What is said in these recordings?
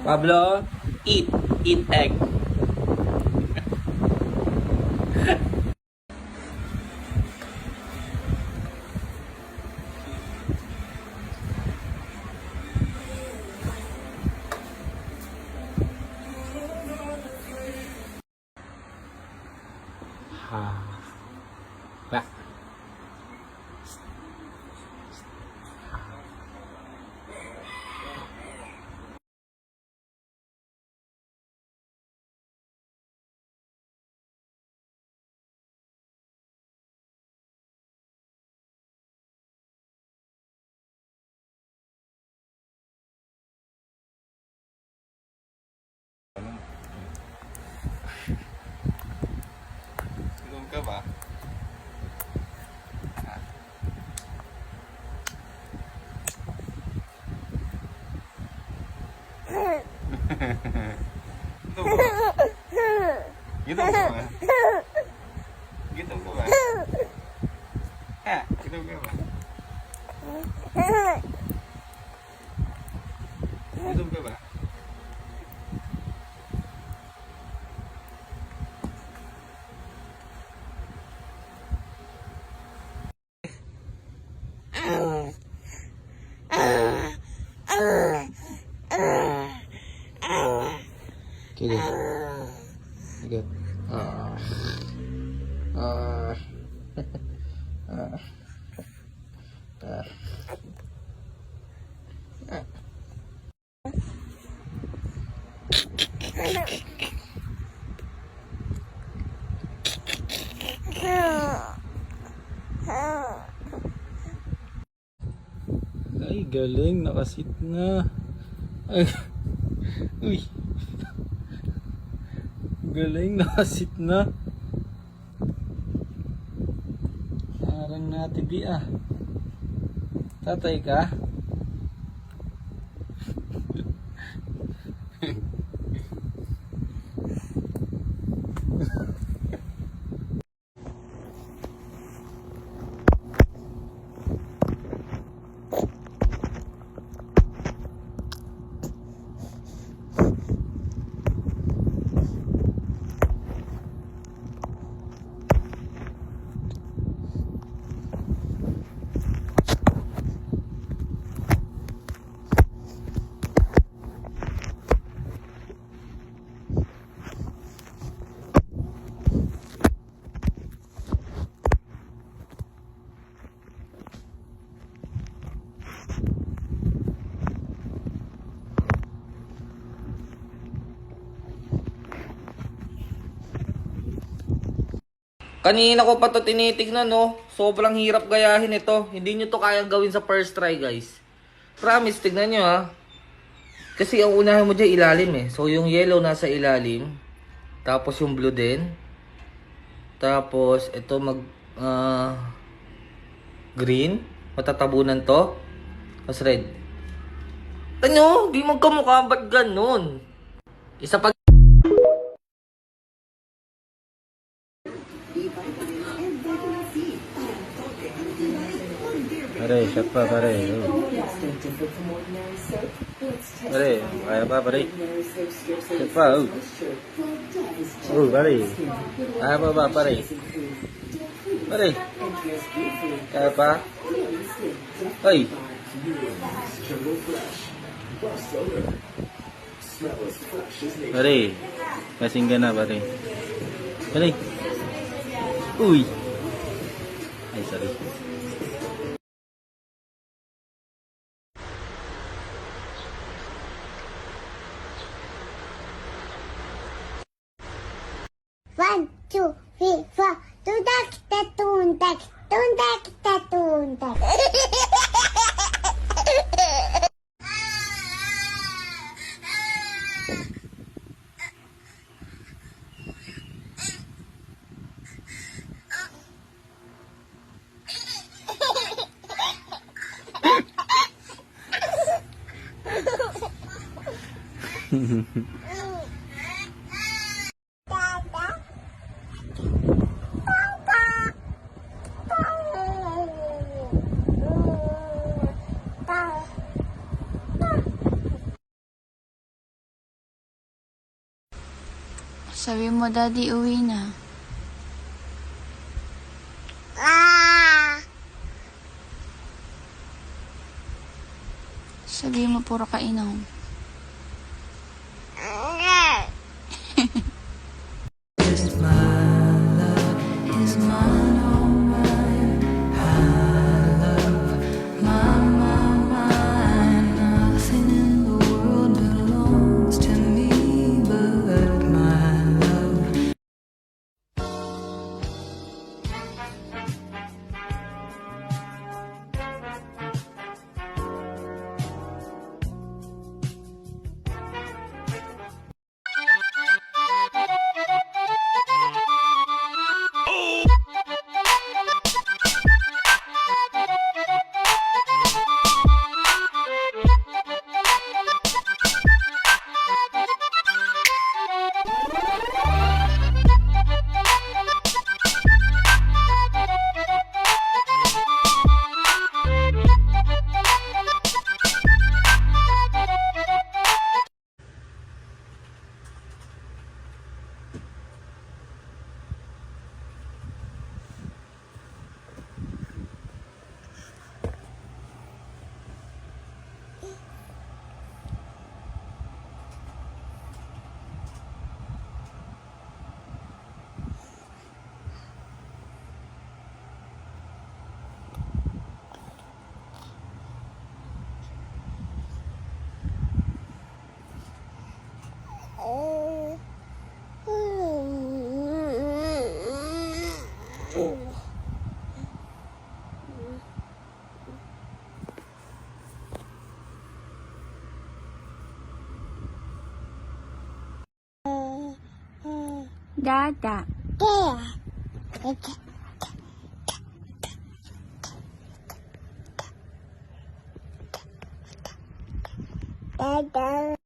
Pablo, eat. Eat egg. Ha. Ba. Gutom ka ba? Gutom ka ba? Gutom ka ba? Gutom ka ba? Ha? Gutom ka ba? Gutom ka ba? Sige. Sige. Ay, galing. Nakasit na. Ay. Uy. Galing. Nakasit na. Parang natibi ah. Tatay ka? Kanina ko pa to tinitignan, no? Sobrang hirap gayahin ito. Hindi nyo to kayang gawin sa first try, guys. Promise, tignan nyo, ha? Kasi ang unahin mo dyan, ilalim, eh. So, yung yellow nasa ilalim. Tapos yung blue din. Tapos, ito green. Matatabunan to. Tapos red. Ano? Di magkamukha. Ba't ganun? Isa pa. Pare, shot pa pare. Pare, kaya pa pare. Shot pa. Pare. Kaya pa ba pare? Pare. Kaya pa? Hoy. Pare. Kasing ka na pare. Pare. Uy. Ay, sorry. One, two, three, four. Tuntak, tuntak, tuntak, tuntak. Sabi mo, Daddy, uwi na. Ah! Sabi mo, puro kainom. Dada. Dada.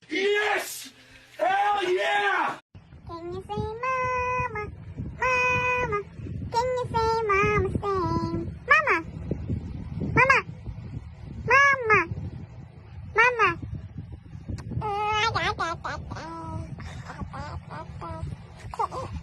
Yes! Hell yeah! Can you say mama? Mama. Can you say mama sing? Mama. Mama. Mama. Mama. Da, da, da, da, da. Da, da, da, da.